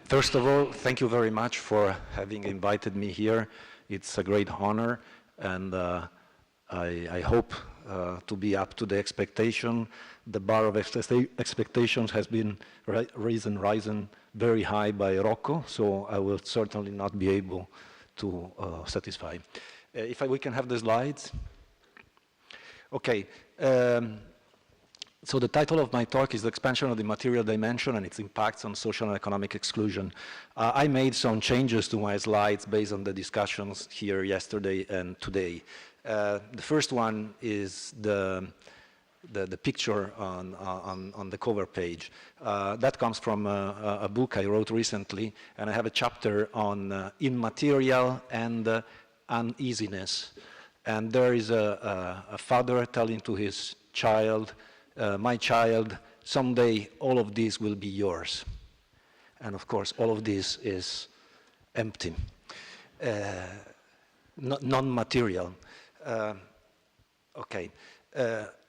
First of all, thank you very much for having invited me here. It's a great honor, and I hope to be up to the expectation. The bar of expectations has been risen very high by Rocco, so I will certainly not be able to satisfy. If we can have the slides. Okay. So the title of my talk is The Expansion of the Material Dimension and Its Impacts on Social and Economic Exclusion. I made some changes to my slides based on the discussions here yesterday and today. The first one is the picture on the cover page. That comes from a book I wrote recently, and I have a chapter on immaterial and uneasiness. And there is a father telling to his child, my child, someday all of this will be yours. And of course, all of this is empty, non-material. Okay.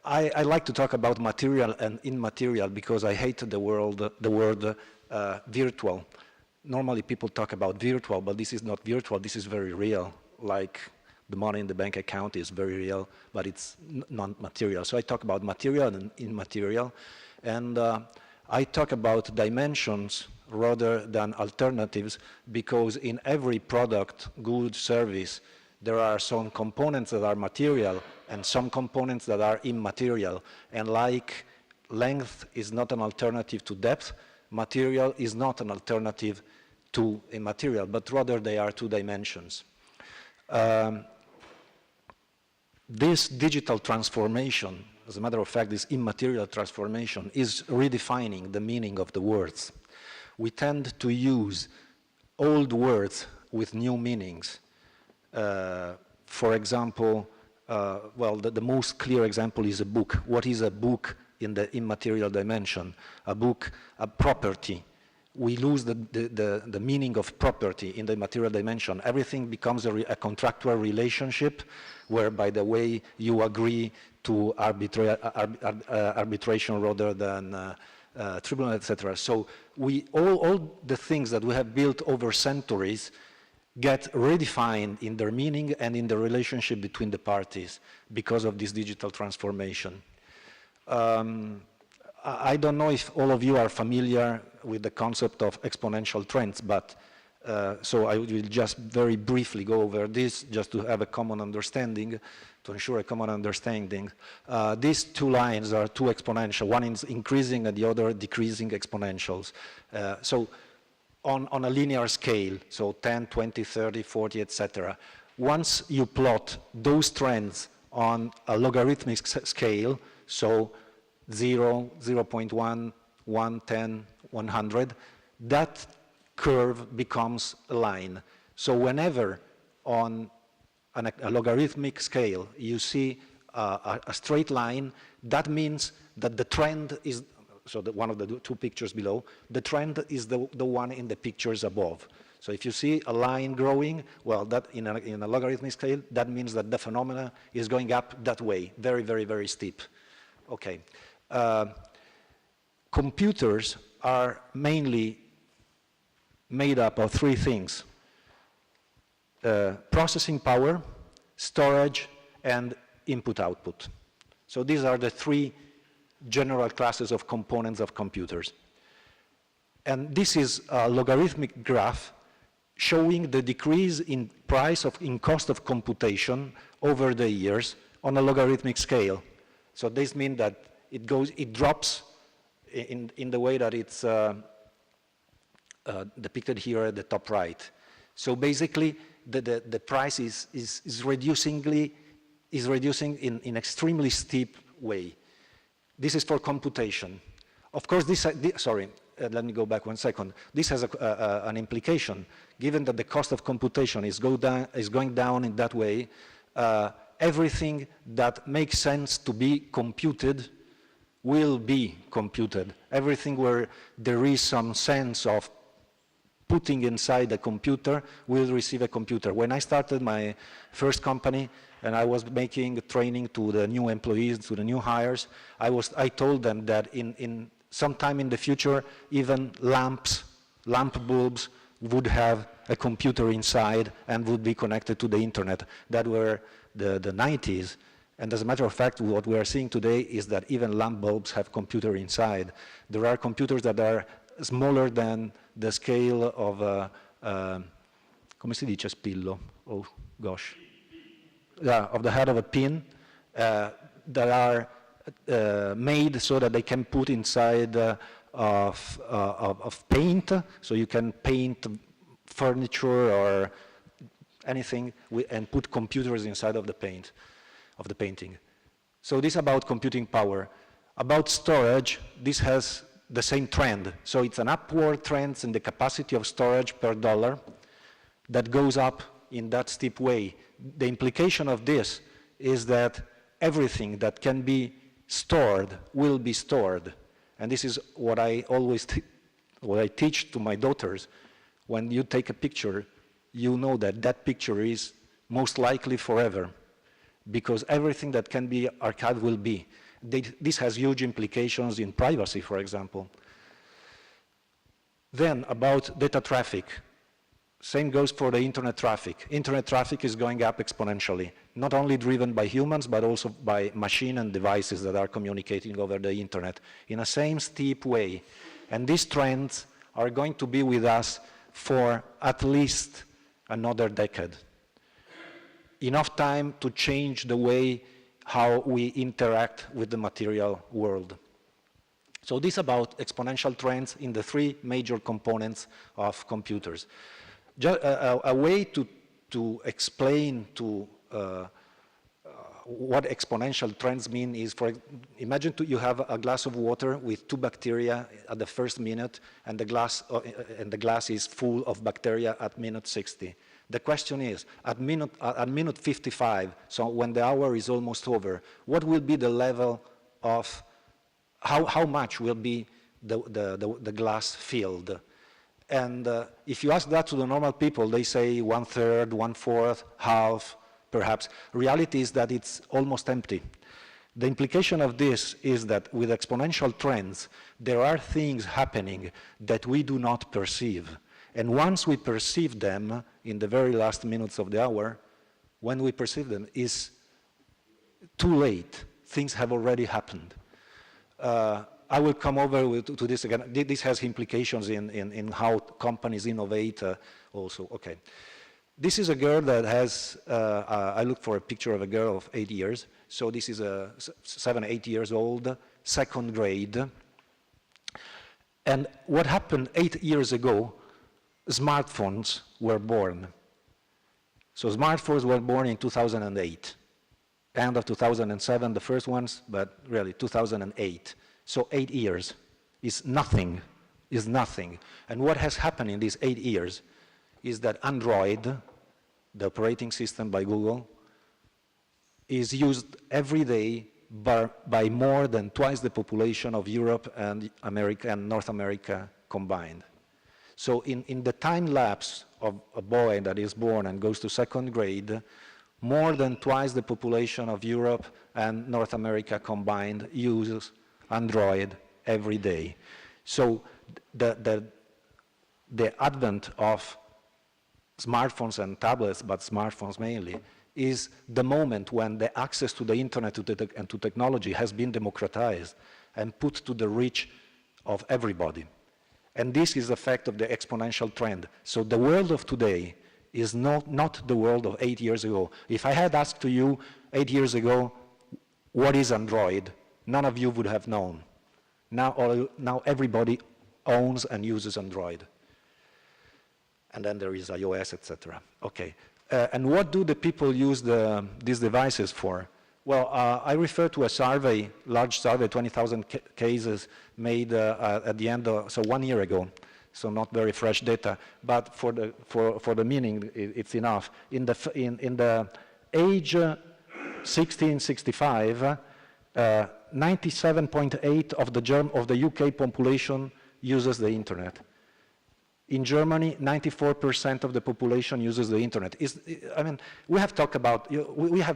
I like to talk about material and immaterial because I hate the word virtual. Normally people talk about virtual, but this is not virtual, this is very real. Like the money in the bank account is very real, but it's non-material. So I talk about material and immaterial, and I talk about dimensions rather than alternatives, because in every product, good, service, there are some components that are material and some components that are immaterial. And like length is not an alternative to depth, material is not an alternative to immaterial, but rather they are two dimensions. This digital transformation, as a matter of fact, this immaterial transformation is redefining the meaning of the words. We tend to use old words with new meanings. For example, well, the most clear example is a book. What is a book in the immaterial dimension? A book, a property. We lose the meaning of property in the material dimension. Everything becomes a contractual relationship where, by the way, you agree to arbitration rather than tribunal, etc. So all the things that we have built over centuries get redefined in their meaning and in the relationship between the parties because of this digital transformation. I don't know if all of you are familiar with the concept of exponential trends, but so I will just very briefly go over this just to have a common understanding, to ensure a common understanding. These two lines are two exponential. One is increasing and the other decreasing exponentials. So on a linear scale, so 10, 20, 30, 40, etc. Once you plot those trends on a logarithmic scale, so 0, 0.1, 1, 10, 100, that curve becomes a line. So whenever on a logarithmic scale you see a straight line, that means that the trend is, so one of the two pictures below, the trend is the one in the pictures above. So if you see a line growing, well, that in a logarithmic scale, that means that the phenomena is going up that way, very, very, very steep. Okay. Computers are mainly made up of three things: processing power, storage, and input-output. So these are the three general classes of components of computers. And this is a logarithmic graph showing the decrease in price in cost of computation over the years on a logarithmic scale. So this means that it drops in the way that it's depicted here at the top right. So basically, the price is reducing in extremely steep way. This is for computation. Of course, let me go back 1 second. This has an implication. Given that the cost of computation is going down in that way, everything that makes sense to be computed will be computed. Everything where there is some sense of putting inside a computer will receive a computer. When I started my first company and I was making training to the new employees, to the new hires, I told them that in sometime in the future, even lamps lamp bulbs would have a computer inside and would be connected to the internet. That were the 90s. And as a matter of fact, what we are seeing today is that even lamp bulbs have computer inside. There are computers that are smaller than the scale of a, come si dice spillo? Oh gosh. Yeah, of the head of a pin, that are made so that they can put inside of paint, so you can paint furniture or anything and put computers inside of the painting. So this is about computing power. About storage, this has the same trend. So it's an upward trend in the capacity of storage per dollar that goes up in that steep way. The implication of this is that everything that can be stored will be stored. And this is what I always what I teach to my daughters. When you take a picture, you know that that picture is most likely forever, because everything that can be archived will be. This has huge implications in privacy, for example. Then about data traffic. Same goes for the internet traffic. Internet traffic is going up exponentially, not only driven by humans, but also by machine and devices that are communicating over the internet in a same steep way. And these trends are going to be with us for at least another decade. Enough time to change the way how we interact with the material world. So this is about exponential trends in the three major components of computers. Just a way to explain what exponential trends mean is, imagine you have a glass of water with 2 bacteria at the first minute, and the glass is full of bacteria at minute 60. The question is, at minute 55, so when the hour is almost over, what will be the level of, how much will be the glass filled? And if you ask that to the normal people, they say 1/3, 1/4, half, perhaps. Reality is that it's almost empty. The implication of this is that with exponential trends, there are things happening that we do not perceive. And once we perceive them in the very last minutes of the hour, when we perceive them, is too late. Things have already happened. I will come over to this again. This has implications in how companies innovate also. Okay. This is a girl that has, I looked for a picture of a girl of 8 years. So this is a 7, 8 years old, second grade. And what happened 8 years ago, smartphones were born. So smartphones were born in 2008. End of 2007, the first ones, but really 2008. So 8 years is nothing, And what has happened in these 8 years is that Android, the operating system by Google, is used every day by more than twice the population of Europe and America and North America combined. So in the time lapse of a boy that is born and goes to second grade, more than twice the population of Europe and North America combined uses Android every day. So the advent of smartphones and tablets, but smartphones mainly, is the moment when the access to the internet and to technology has been democratized and put to the reach of everybody. And this is the effect of the exponential trend. So the world of today is not the world of 8 years ago. If I had asked to you 8 years ago, what is Android? None of you would have known. Now everybody owns and uses Android. And then there is iOS, etc. Okay. And what do the people use these devices for? Well, I refer to a survey, large survey, 20,000 cases made at the end of, so 1 year ago. So not very fresh data, but for the meaning, it's enough. In the age 16-65, 97.8% of the UK population uses the internet. In Germany, 94% of the population uses the internet. I mean, we have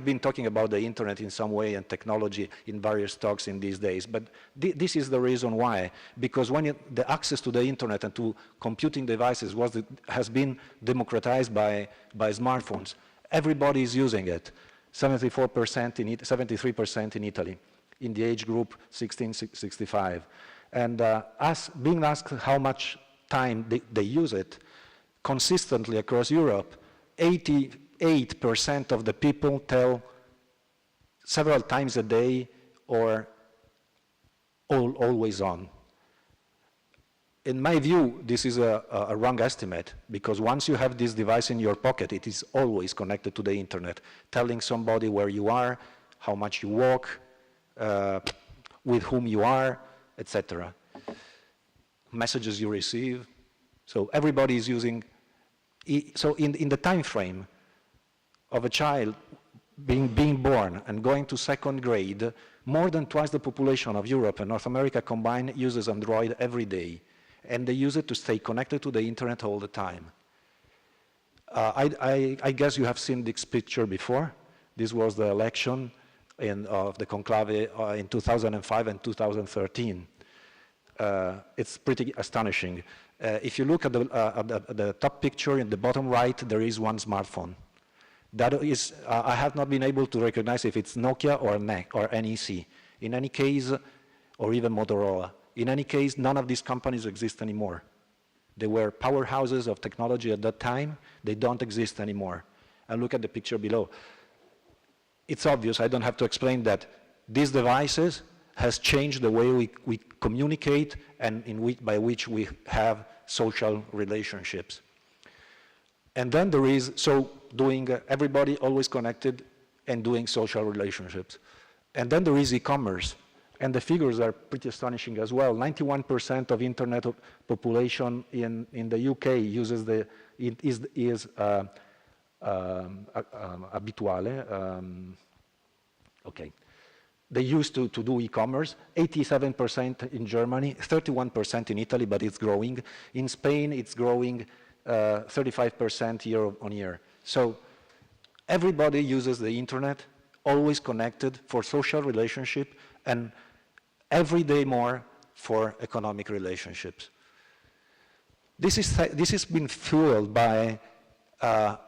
been talking about the internet in some way and technology in various talks in these days, but this is the reason why. Because when the access to the internet and to computing devices has been democratized by smartphones, everybody is using it. 74%, 73% in Italy, in the age group 16-65. And being asked how much time they use it, consistently across Europe, 88% of the people tell several times a day or always on. In my view, this is a wrong estimate, because once you have this device in your pocket, it is always connected to the internet, telling somebody where you are, how much you walk, with whom you are, etc. Messages you receive. So everybody is using. So in the time frame of a child being born and going to second grade, more than twice the population of Europe and North America combined uses Android every day. And they use it to stay connected to the internet all the time. I guess you have seen this picture before. This was the election of the conclave in 2005 and 2013. It's pretty astonishing. If you look at the top picture in the bottom right, there is one smartphone. That is, I have not been able to recognize if it's Nokia or NEC. In any case, or even Motorola. In any case, none of these companies exist anymore. They were powerhouses of technology at that time. They don't exist anymore. And look at the picture below. It's obvious, I don't have to explain that these devices has changed the way we communicate and by which we have social relationships. And then there is, everybody always connected and doing social relationships. And then there is e-commerce. And the figures are pretty astonishing as well. 91% of internet population in the UK uses is abituale. Okay. They used to do e-commerce. 87% in Germany, 31% in Italy, but it's growing. In Spain, it's growing 35% year on year. So everybody uses the internet, always connected for social relationship, and every day more for economic relationships. This has been fueled by a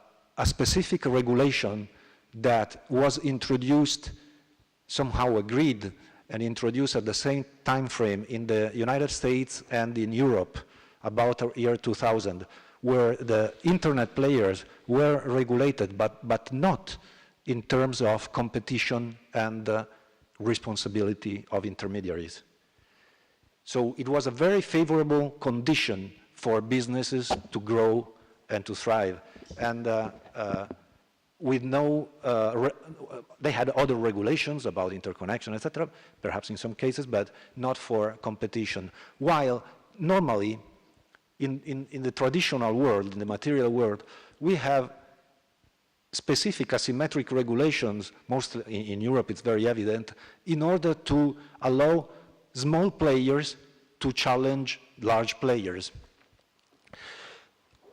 specific regulation that was introduced, somehow agreed and introduced at the same time frame in the United States and in Europe about the year 2000, where the internet players were regulated, but not in terms of competition and responsibility of intermediaries. So it was a very favorable condition for businesses to grow and to thrive. And with no, they had other regulations about interconnection, etc., perhaps in some cases, but not for competition. While normally, in the traditional world, in the material world, we have specific asymmetric regulations, mostly in Europe it's very evident, in order to allow small players to challenge large players.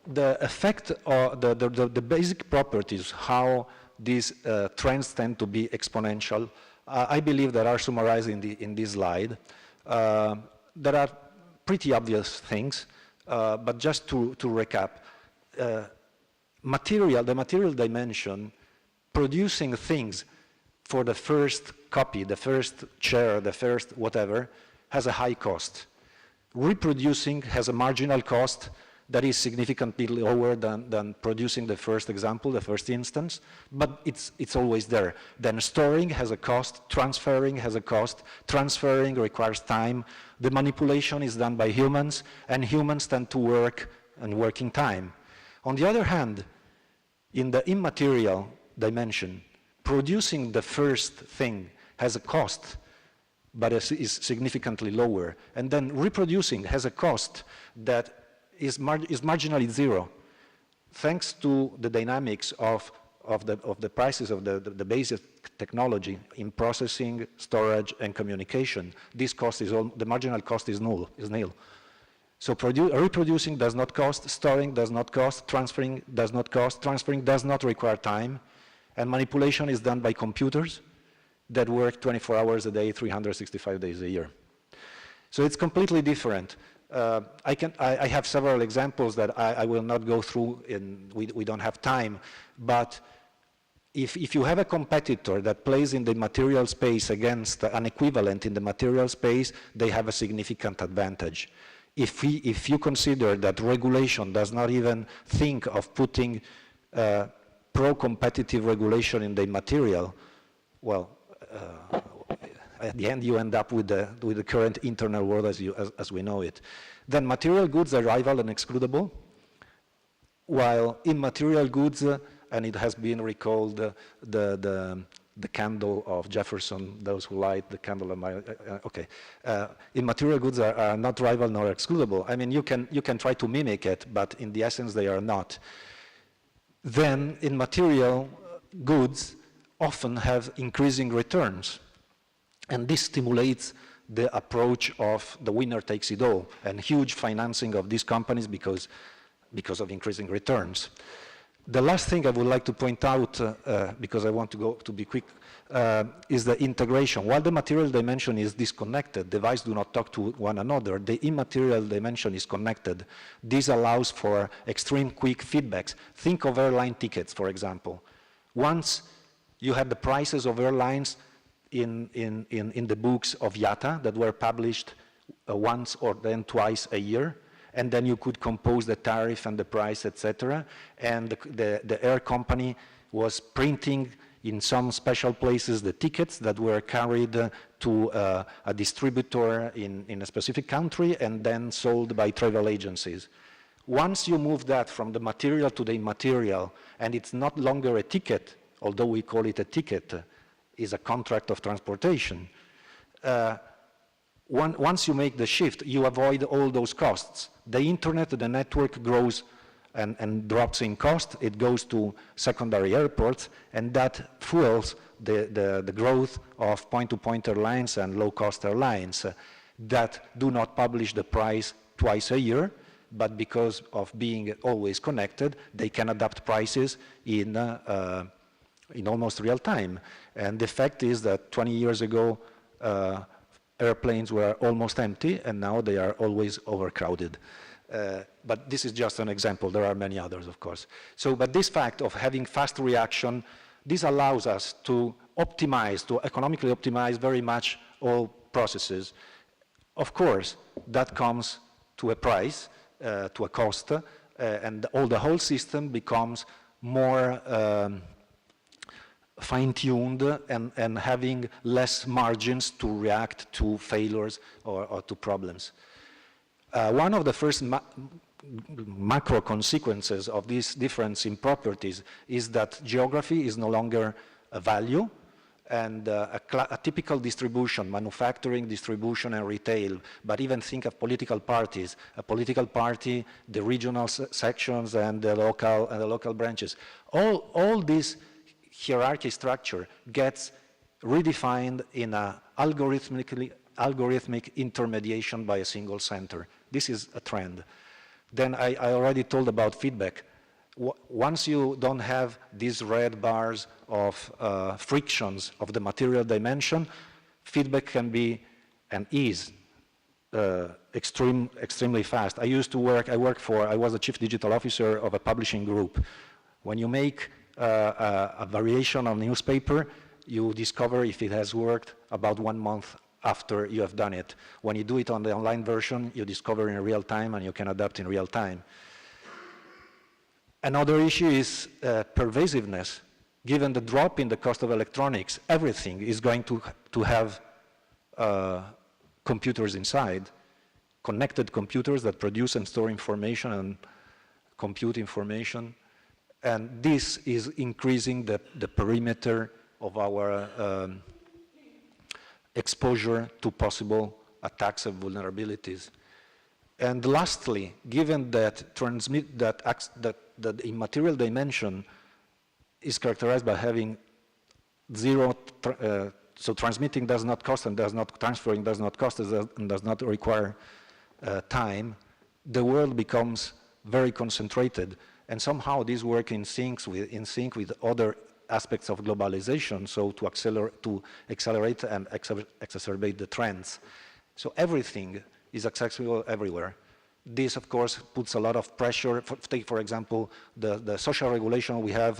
The effect, or the basic properties, how these trends tend to be exponential, I believe that are summarized in this slide. There are pretty obvious things, but just to recap. The material dimension, producing things for the first copy, the first chair, the first whatever, has a high cost. Reproducing has a marginal cost that is significantly lower than producing the first example, the first instance, but it's always there. Then storing has a cost, transferring has a cost, transferring requires time, the manipulation is done by humans, and humans tend to work and working time. On the other hand, in the immaterial dimension, producing the first thing has a cost, but is significantly lower. And then reproducing has a cost that is marginally zero. Thanks to the dynamics of the prices of the basic technology in processing, storage, and communication, this cost is the marginal cost is nil. So reproducing does not cost, storing does not cost, transferring does not cost, transferring does not require time, and manipulation is done by computers that work 24 hours a day, 365 days a year. So it's completely different. I have several examples that I will not go through, we don't have time, but if you have a competitor that plays in the material space against an equivalent in the material space, they have a significant advantage. If you consider that regulation does not even think of putting pro-competitive regulation in the material, well, at the end you end up with the current internal world as we know it. Then material goods are rival and excludable, while immaterial goods, and it has been recalled the candle of Jefferson, those who light the candle of my, okay. Immaterial goods are not rival nor excludable. I mean, you can try to mimic it, but in the essence they are not. Then immaterial goods often have increasing returns, and this stimulates the approach of the winner takes it all and huge financing of these companies because of increasing returns. The last thing I would like to point out, because I want to be quick, is the integration. While the material dimension is disconnected, devices do not talk to one another, the immaterial dimension is connected. This allows for extreme quick feedbacks. Think of airline tickets, for example. Once you had the prices of airlines in the books of IATA that were published once or then twice a year, and then you could compose the tariff and the price, etc. And the air company was printing in some special places the tickets that were carried to a distributor in a specific country and then sold by travel agencies. Once you move that from the material to the immaterial, and it's not longer a ticket, although we call it a ticket, is a contract of transportation. Once you make the shift, you avoid all those costs. The internet, the network grows and drops in cost. It goes to secondary airports, and that fuels the growth of point-to-point airlines and low-cost airlines that do not publish the price twice a year, but because of being always connected, they can adapt prices in almost real time. And the fact is that 20 years ago, airplanes were almost empty, and now they are always overcrowded. But this is just an example. There are many others, of course. So, but this fact of having fast reaction, this allows us to optimize, to economically optimize very much all processes. Of course, that comes to a price, to a cost, and the whole system becomes more fine-tuned and having less margins to react to failures or to problems. One of the first macro consequences of this difference in properties is that geography is no longer a value, and a typical distribution, manufacturing, distribution, and retail, but even think of political parties, a political party, the regional sections, and the local branches. All this hierarchy structure gets redefined in a algorithmic intermediation by a single center. This is a trend. Then I already told about feedback. Once you don't have these red bars of frictions of the material dimension, feedback can be and is extremely fast. I was a chief digital officer of a publishing group. When you make a variation on newspaper, you discover if it has worked about 1 month after you have done it. When you do it on the online version, you discover in real time and you can adapt in real time. Another issue is pervasiveness. Given the drop in the cost of electronics, everything is going to have computers inside, connected computers that produce and store information and compute information. And this is increasing the perimeter of our exposure to possible attacks and vulnerabilities. And lastly, given that the immaterial dimension is characterized by having zero, so transmitting does not cost and transferring does not cost and does not require time, the world becomes very concentrated, and somehow these work in sync with other aspects of globalization, so to accelerate and exacerbate the trends. So everything is accessible everywhere. This, of course, puts a lot of pressure. Take, for example, the social regulation we have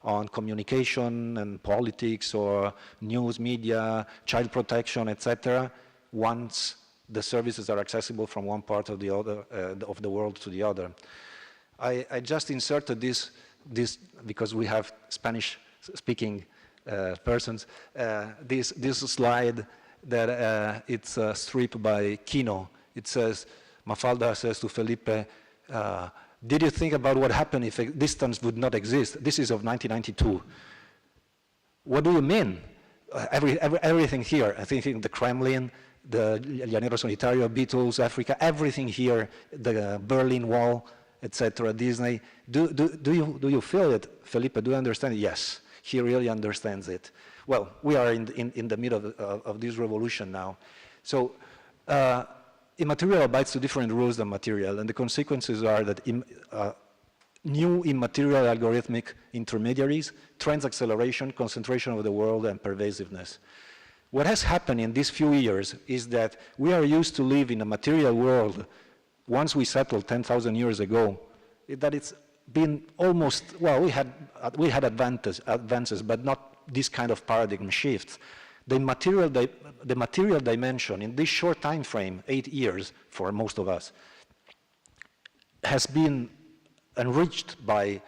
on communication and politics or news media, child protection, etc. Once the services are accessible from one part of the other of the world to the other. I just inserted this because we have Spanish-speaking persons. This slide that it's a strip by Kino. It says, Mafalda says to Felipe, did you think about what happened if a distance would not exist? This is of 1992. What do you mean? Everything here, I think the Kremlin, the Llanero Solitario, Beatles, Africa, everything here, the Berlin Wall, etc., Disney. Do you feel it? Felipe, do you understand it? Yes, he really understands it. Well, we are in the middle of this revolution now. So, immaterial abides to different rules than material, and the consequences are that new immaterial algorithmic intermediaries, trends acceleration, concentration of the world, and pervasiveness. What has happened in these few years is that we are used to live in a material world once we settled 10,000 years ago, that it's been almost, well, we had advances, but not this kind of paradigm shifts. The material dimension in this short time frame, 8 years for most of us, has been enriched by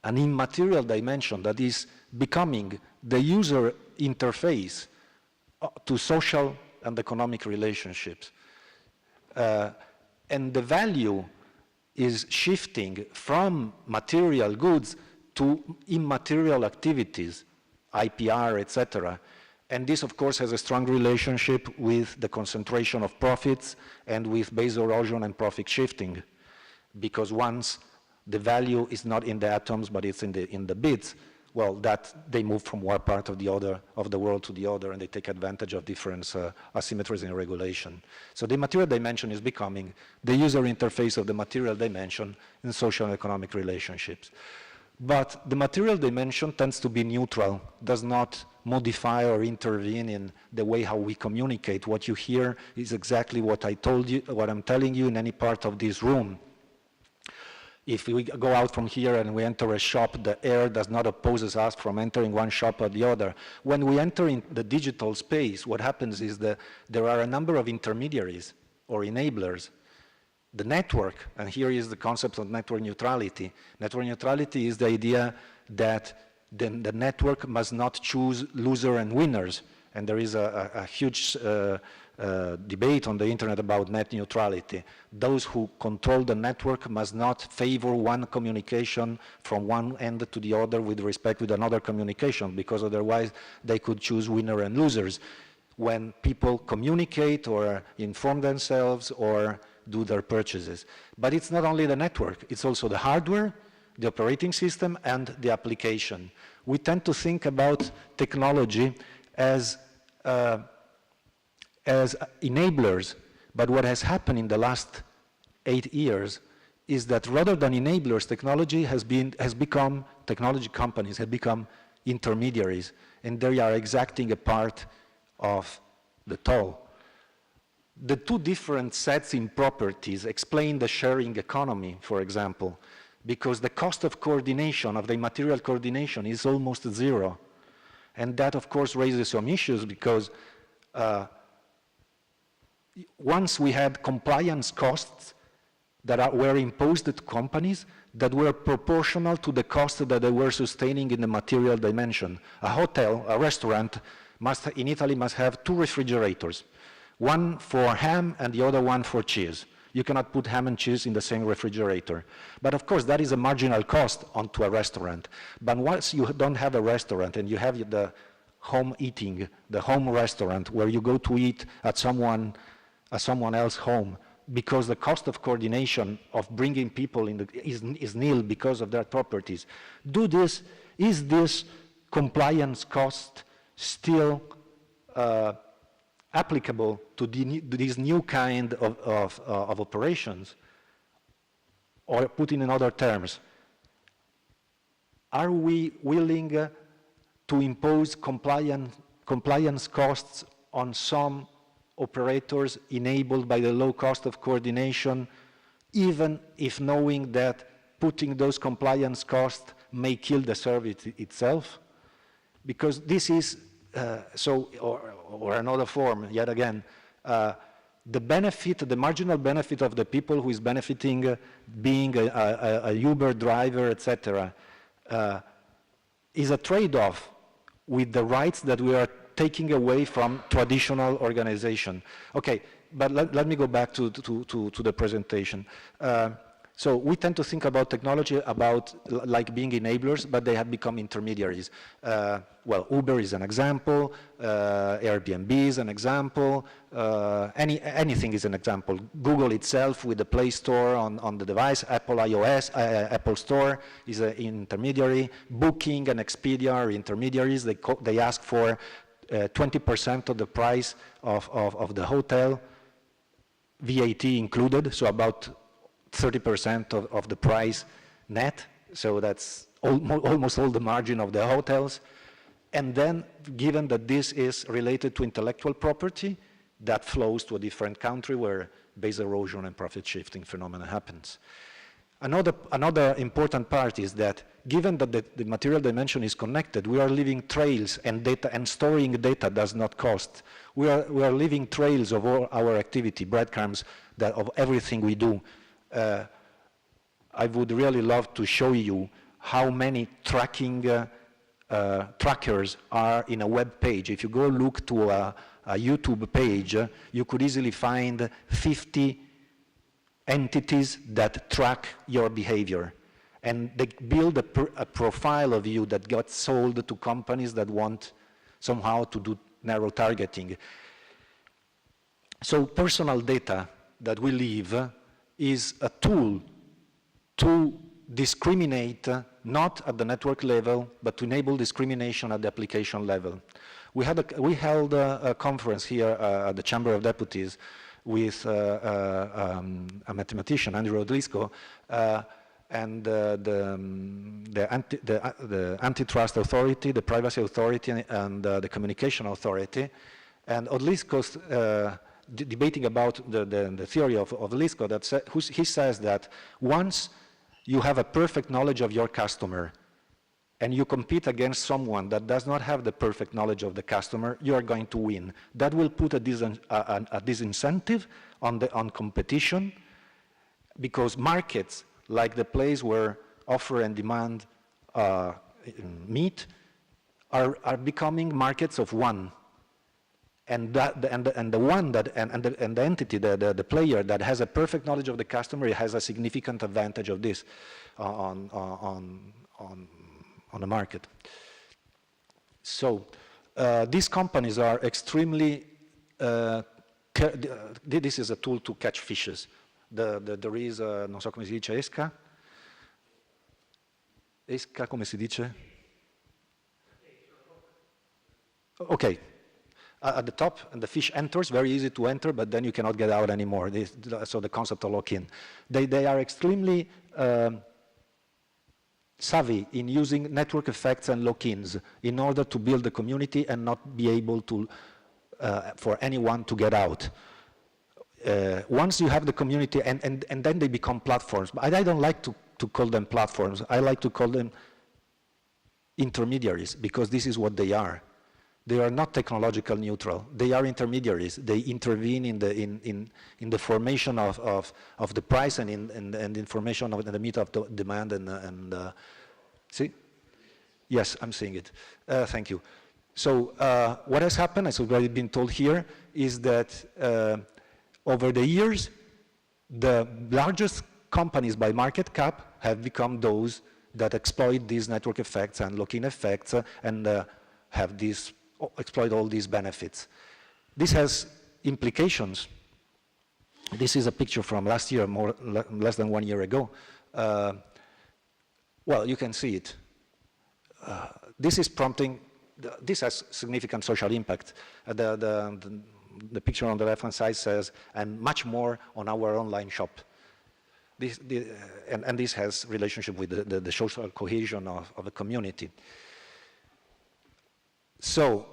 an immaterial dimension that is becoming the user interface to social and economic relationships. And the value is shifting from material goods to immaterial activities, IPR, etc. And this, of course, has a strong relationship with the concentration of profits and with base erosion and profit shifting. Because once the value is not in the atoms, but it's in the bits, well, that they move from one part of the other of the world to the other, and they take advantage of different asymmetries in regulation. So the material dimension is becoming the user interface of the material dimension in social and economic relationships. But the material dimension tends to be neutral, does not modify or intervene in the way how we communicate. What you hear is exactly what I told you, what I'm telling you in any part of this room. If we go out from here and we enter a shop, the air does not oppose us from entering one shop or the other. When we enter in the digital space, what happens is that there are a number of intermediaries or enablers. The network, and here is the concept of network neutrality. Network neutrality is the idea that the network must not choose loser and winners. And there is a huge debate on the internet about net neutrality. Those who control the network must not favor one communication from one end to the other with respect to another communication, because otherwise they could choose winner and losers. When people communicate or inform themselves or do their purchases. But it's not only the network, it's also the hardware, the operating system, and the application. We tend to think about technology as enablers, but what has happened in the last 8 years is that rather than enablers, technology technology companies have become intermediaries, and they are exacting a part of the toll. The two different sets in properties explain the sharing economy, for example, because the cost of coordination, of the material coordination, is almost zero. And that, of course, raises some issues because once we had compliance costs that were imposed to companies that were proportional to the cost that they were sustaining in the material dimension. A hotel, a restaurant, in Italy must have 2 refrigerators, one for ham and the other one for cheese. You cannot put ham and cheese in the same refrigerator. But of course, that is a marginal cost onto a restaurant. But once you don't have a restaurant and you have the home eating, the home restaurant, where you go to eat at someone else's home, because the cost of coordination of bringing people in is nil because of their properties. Is this compliance cost still applicable to this new kind of operations? Or put in other terms, are we willing to impose compliance costs on some operators enabled by the low cost of coordination, even if knowing that putting those compliance costs may kill the service itself? Because this is, or another form, yet again, the benefit, the marginal benefit of the people who is benefiting being a Uber driver, etc., is a trade-off with the rights that we are taking away from traditional organization. Okay, but let me go back to the presentation. So we tend to think about technology like being enablers, but they have become intermediaries. Well, Uber is an example, Airbnb is an example, anything is an example. Google itself with the Play Store on the device, Apple iOS, Apple Store is an intermediary. Booking and Expedia are intermediaries. They ask for 20% of the price of the hotel, VAT included, so about 30% of the price net, so that's almost all the margin of the hotels. And then, given that this is related to intellectual property, that flows to a different country where base erosion and profit shifting phenomena happens. Another important part is that, given that the material dimension is connected, we are leaving trails, and data, and storing data does not cost. We are leaving trails of all our activity, breadcrumbs of everything we do. I would really love to show you how many trackers are in a web page. If you go look to a YouTube page, you could easily find 50 entities that track your behavior. And they build a profile of you that got sold to companies that want somehow to do narrow targeting. So personal data that we leave is a tool to discriminate, not at the network level, but to enable discrimination at the application level. We held a conference here at the Chamber of Deputies with a mathematician, Andrew Odlyzko, and the Antitrust Authority, the Privacy Authority, and the Communication Authority. And Odlyzko's debating about the theory of Odlyzko, he says that once you have a perfect knowledge of your customer and you compete against someone that does not have the perfect knowledge of the customer, you are going to win. That will put a disincentive on competition, because markets, like the place where offer and demand meet, are becoming markets of one. And the entity, the player that has a perfect knowledge of the customer, has a significant advantage of this on the market. So these companies are extremely. This is a tool to catch fishes. There is, non so come si dice, esca. Esca, come si dice? Okay. At the top, and the fish enters, very easy to enter, but then you cannot get out anymore. So the concept of lock-in. They are extremely savvy in using network effects and lock-ins in order to build the community and not be able to, for anyone to get out. Once you have the community, and then they become platforms. But I don't like to call them platforms. I like to call them intermediaries, because this is what they are. They are not technological neutral. They are intermediaries. They intervene in the formation of the price and in information of the meet of the demand and see? Yes, I'm seeing it. Thank you. So what has happened, as already been told here, is that over the years, the largest companies by market cap have become those that exploit these network effects and lock-in effects and have these exploit all these benefits. This has implications. This is a picture from last year, less than 1 year ago. Well, you can see it. This is prompting, this has significant social impact. The picture on the left-hand side says, and much more on our online shop. And this has relationship with the social cohesion of a community. So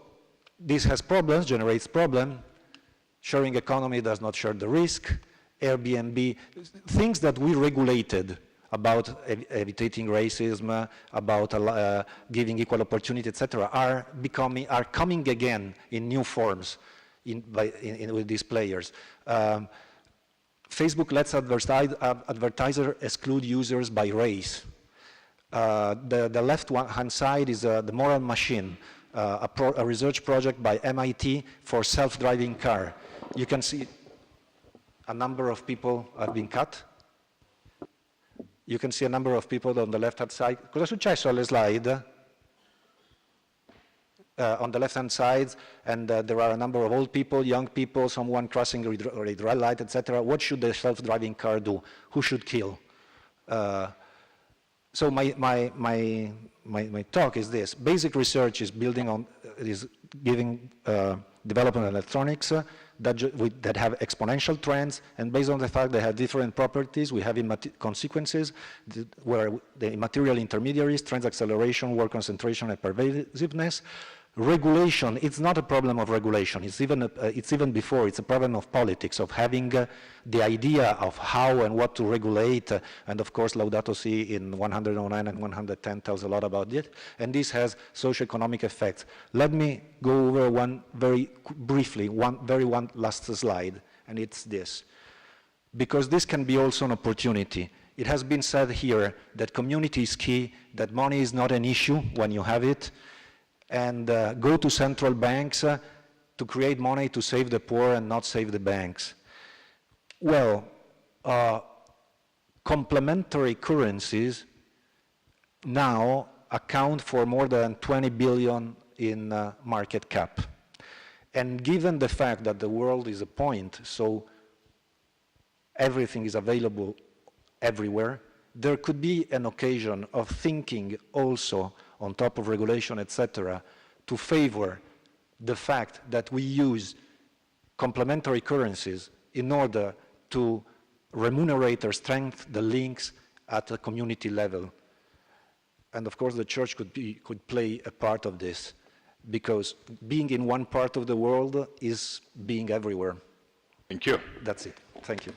this has problems, generates problem. Sharing economy does not share the risk. Airbnb, things that we regulated about evitating racism, about giving equal opportunity, etc., are coming again in new forms with these players. Facebook lets advertisers exclude users by race. The left-hand side is the moral machine, a research project by MIT for self-driving car. You can see a number of people have been cut. You can see a number of people on the left-hand side. Cosa è successo alle slide? On the left-hand side, and there are a number of old people, young people, someone crossing a red light, etc. What should the self-driving car do? Who should kill? So my talk is this: basic research is giving development electronics that have exponential trends, and based on the fact they have different properties, we have consequences where the immaterial intermediaries, trends acceleration, work concentration, and pervasiveness. Regulation, it's not a problem of regulation, it's even before, it's a problem of politics, of having the idea of how and what to regulate, and of course Laudato Si in 109 and 110 tells a lot about it, and this has socioeconomic effects. Let me go over one last slide, and it's this. Because this can be also an opportunity. It has been said here that community is key, that money is not an issue when you have it, and go to central banks to create money to save the poor and not save the banks. Well, complementary currencies now account for more than 20 billion in market cap. And given the fact that the world is a point, so everything is available everywhere, there could be an occasion of thinking also on top of regulation, etc., to favor the fact that we use complementary currencies in order to remunerate or strengthen the links at a community level. And of course, the church could play a part of this, because being in one part of the world is being everywhere. Thank you. That's it. Thank you.